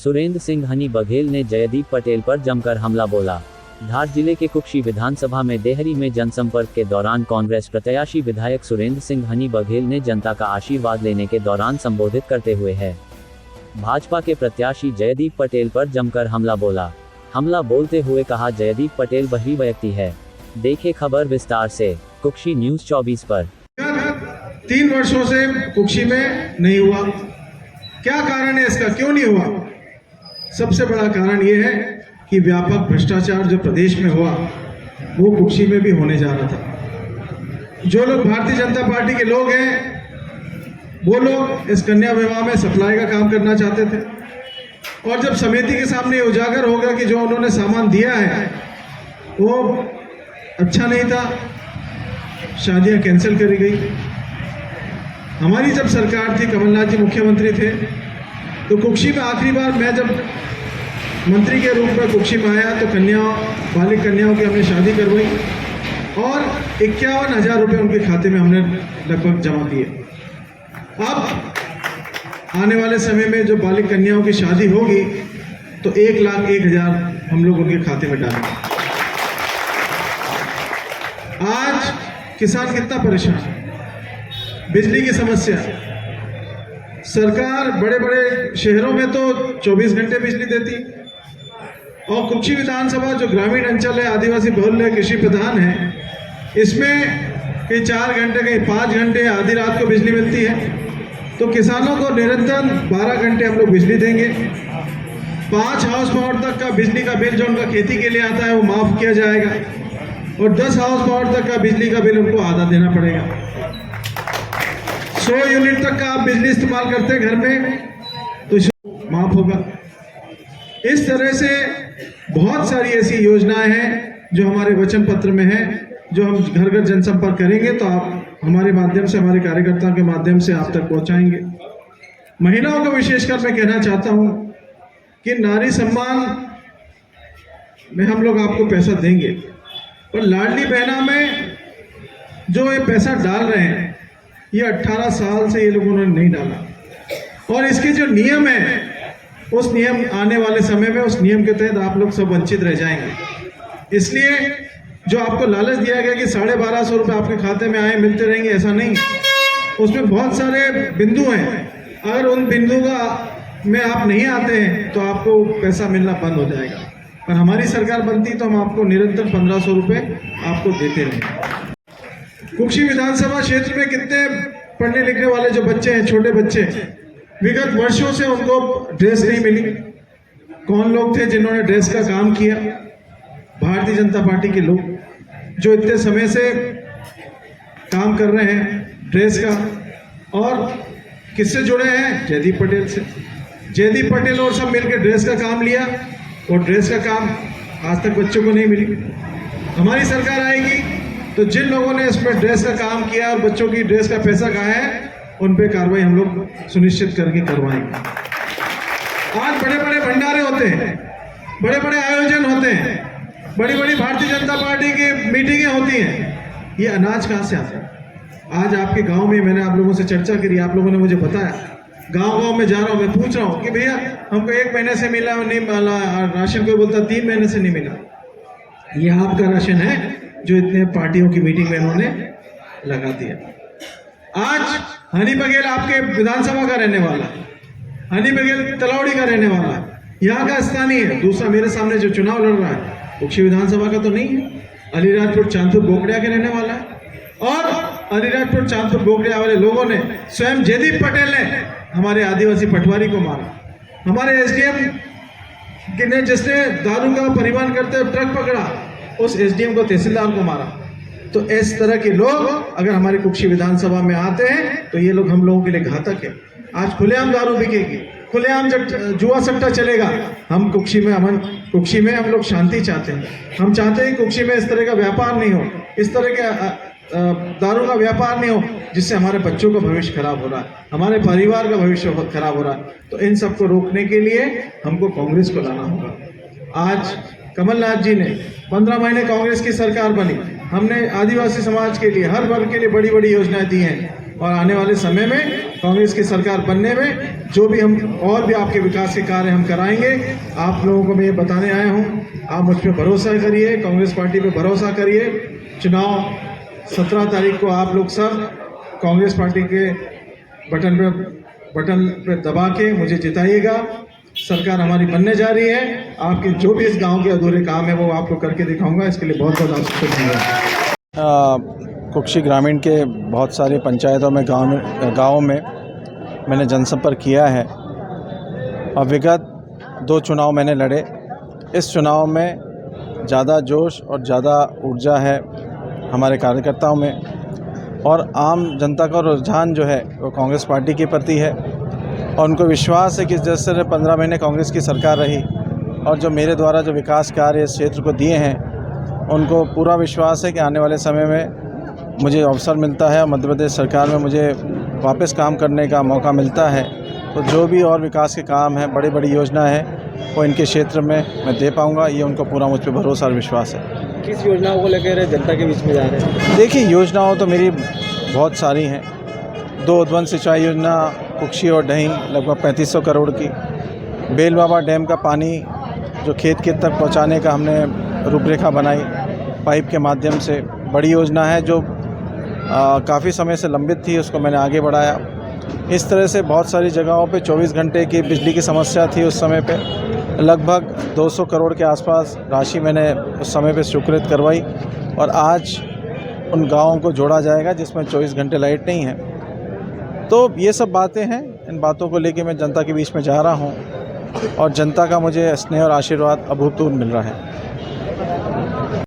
सुरेंद्र सिंह हनी बघेल ने जयदीप पटेल पर जमकर हमला बोला। धार जिले के कुक्षी विधानसभा में देहरी में जनसंपर्क के दौरान कांग्रेस प्रत्याशी विधायक सुरेंद्र सिंह हनी बघेल ने जनता का आशीर्वाद लेने के दौरान संबोधित करते हुए भाजपा के प्रत्याशी जयदीप पटेल पर जमकर हमला बोला। हमला बोलते हुए कहा, जयदीप पटेल वही व्यक्ति है। देखे खबर विस्तार से। कुक्षी न्यूज़ 24 पर। 3 वर्षों से कुक्षी में नहीं हुआ, क्या कारण है इसका, क्यों नहीं हुआ? सबसे बड़ा कारण यह है कि व्यापक भ्रष्टाचार जो प्रदेश में हुआ वो कुक्षी में भी होने जा रहा था। जो लोग भारतीय जनता पार्टी के लोग हैं वो लोग इस कन्या विवाह में सप्लाई का काम करना चाहते थे, और जब समिति के सामने उजागर हो गया कि जो उन्होंने सामान दिया है वो अच्छा नहीं था, शादियां कैंसिल करी गई। हमारी जब सरकार थी, कमलनाथ जी मुख्यमंत्री थे, तो कुक्षी में आखिरी बार मैं जब मंत्री के रूप में कुक्षी में आया तो बालिक कन्याओं की हमने शादी करवाई और 51,000 रुपये उनके खाते में हमने लगभग जमा किए। अब आने वाले समय में जो बालिक कन्याओं की शादी होगी तो 1,01,000 हम लोग उनके खाते में डालेंगे। आज किसान कितना परेशान है, बिजली की समस्या। सरकार बड़े बड़े शहरों में तो 24 घंटे बिजली देती, और कुक्षी विधानसभा जो ग्रामीण अंचल है, आदिवासी बहुल है, कृषि प्रधान है, इसमें कहीं 4 घंटे कहीं 5 घंटे आधी रात को बिजली मिलती है। तो किसानों को निरंतर 12 घंटे हम लोग बिजली देंगे। 5 हाउस पावर तक का बिजली का बिल जो उनका खेती के लिए आता है वो माफ किया जाएगा, और 10 हाउस पावर तक का बिजली का बिल उनको आधा देना पड़ेगा। 100 यूनिट तक का आप बिजली इस्तेमाल करते हैं घर में तो माफ होगा। इस तरह से बहुत सारी ऐसी योजनाएं हैं जो हमारे वचन पत्र में है, जो हम घर घर जनसंपर्क करेंगे तो आप हमारे माध्यम से, हमारे कार्यकर्ताओं के माध्यम से आप तक पहुंचाएंगे। महिलाओं को विशेषकर मैं कहना चाहता हूं कि नारी सम्मान में हम लोग आपको पैसा देंगे, और लाडली बहना में जो ये पैसा डाल रहे हैं ये 18 साल से ये लोगों ने नहीं डाला, और इसके जो नियम है उस नियम आने वाले समय में उस नियम के तहत आप लोग सब वंचित रह जाएंगे। इसलिए जो आपको लालच दिया गया कि 1250 रुपये आपके खाते में आए मिलते रहेंगे, ऐसा नहीं। उसमें बहुत सारे बिंदु हैं, अगर उन बिंदु में आप नहीं आते हैं तो आपको पैसा मिलना बंद हो जाएगा। और हमारी सरकार बनती तो हम आपको निरंतर 1500 रुपये आपको देते रहेंगे। कुक्षी विधानसभा क्षेत्र में कितने पढ़ने लिखने वाले जो बच्चे हैं, छोटे बच्चे, विगत वर्षों से उनको ड्रेस नहीं मिली। कौन लोग थे जिन्होंने ड्रेस का काम किया? भारतीय जनता पार्टी के लोग जो इतने समय से काम कर रहे हैं ड्रेस का, और किससे जुड़े हैं? जयदीप पटेल से। जयदीप पटेल और सब मिलकर ड्रेस का काम लिया, और ड्रेस का काम आज तक बच्चों को नहीं मिली। हमारी सरकार आएगी तो जिन लोगों ने इसमें ड्रेस का काम किया और बच्चों की ड्रेस का पैसा कहाँ है उन पे कार्रवाई हम लोग सुनिश्चित करके करवाएंगे। आज बड़े बड़े भंडारे होते हैं, बड़े बड़े आयोजन होते हैं, बड़ी बड़ी भारतीय जनता पार्टी की मीटिंगें होती हैं, ये अनाज कहाँ से आता है? आज आपके गांव में मैंने आप लोगों से चर्चा करी, आप लोगों ने मुझे बताया, गांव में जा रहा हूँ, मैं पूछ रहा हूँ कि भैया हमको 1 महीने से मिला नहीं मिला राशन, कोई बोलता 3 महीने से नहीं मिला। ये आपका राशन है जो इतने पार्टियों की मीटिंग में इन्होंने लगा दिया। आज हनी बघेल आपके विधानसभा का रहने वाला है, हनी बघेल तलौड़ी का रहने वाला है, यहाँ का स्थानीय है। दूसरा मेरे सामने जो चुनाव लड़ रहा है कुक्षी विधानसभा का तो नहीं है, अलीराजपुर चांदपुर बोकड़िया के रहने वाला है। और अलीराजपुर चांदपुर बोकड़िया वाले लोगों ने, स्वयं जयदीप पटेल ने हमारे आदिवासी पटवारी को मारा। हमारे एसडीएम ने, जिसने दारू का परिवहन करते हुए ट्रक पकड़ा, उस एसडीएम को, तहसीलदार को मारा। तो इस तरह के लोग अगर हमारी कुक्षी विधानसभा में आते हैं तो ये लोग हम लोगों के लिए घातक है। आज खुलेआम दारू बिकेगी, खुलेआम जुआ सट्टा चलेगा। हम कुक्षी में हम लोग शांति चाहते हैं। हम चाहते हैं कुक्षी में इस तरह का व्यापार नहीं हो, इस तरह के दारू का व्यापार नहीं हो, जिससे हमारे बच्चों का भविष्य खराब हो रहा है, हमारे परिवार का भविष्य खराब हो रहा है। तो इन सबको रोकने के लिए हमको कांग्रेस को लाना होगा। आज कमलनाथ जी ने 15 महीने कांग्रेस की सरकार बनी, हमने आदिवासी समाज के लिए, हर वर्ग के लिए बड़ी बड़ी योजनाएं दी हैं। और आने वाले समय में कांग्रेस की सरकार बनने में जो भी हम और भी आपके विकास के कार्य हम कराएंगे, आप लोगों को मैं ये बताने आया हूँ। आप मुझ पर भरोसा करिए, कांग्रेस पार्टी पे भरोसा करिए। चुनाव 17 तारीख को आप लोग सब कांग्रेस पार्टी के बटन पे दबा के मुझे जिताइएगा। सरकार हमारी बनने जा रही है। आपके जो भी इस गांव के अधूरे काम है वो आपको करके दिखाऊंगा। इसके लिए बहुत बहुत आपको धन्यवाद। कुक्षी ग्रामीण के बहुत सारे पंचायतों में गाँवों में मैंने जनसंपर्क किया है और विगत 2 चुनाव मैंने लड़े। इस चुनाव में ज़्यादा जोश और ज़्यादा ऊर्जा है हमारे कार्यकर्ताओं में और आम जनता का रुझान जो है वो कांग्रेस पार्टी के प्रति है और उनको विश्वास है कि जैसे 15 महीने कांग्रेस की सरकार रही और जो मेरे द्वारा जो विकास कार्य इस क्षेत्र को दिए हैं उनको पूरा विश्वास है कि आने वाले समय में मुझे अवसर मिलता है और मध्य प्रदेश सरकार में मुझे वापस काम करने का मौका मिलता है तो जो भी और विकास के काम हैं, बड़ी बड़ी योजना है वो इनके क्षेत्र में मैं दे पाऊँगा। ये उनको पूरा मुझ पर भरोसा और विश्वास है। किस योजनाओं को लेकर जनता के बीच में जा रहे हैं? देखिए, योजनाओं तो मेरी बहुत सारी हैं। 2 उद्वहन सिंचाई योजना कुक्षी और ढहीं लगभग 3500 करोड़ की। बेल बाबा डैम का पानी जो खेत तक पहुंचाने का हमने रूपरेखा बनाई पाइप के माध्यम से, बड़ी योजना है जो काफ़ी समय से लंबित थी, उसको मैंने आगे बढ़ाया। इस तरह से बहुत सारी जगहों पे 24 घंटे की बिजली की समस्या थी उस समय पे, लगभग 200 करोड़ के आसपास राशि मैंने उस समय पे स्वीकृत करवाई और आज उन गाँवों को जोड़ा जाएगा जिसमें 24 घंटे लाइट नहीं है। तो ये सब बातें हैं, इन बातों को लेके मैं जनता के बीच में जा रहा हूँ और जनता का मुझे स्नेह और आशीर्वाद अभूतपूर्व मिल रहा है।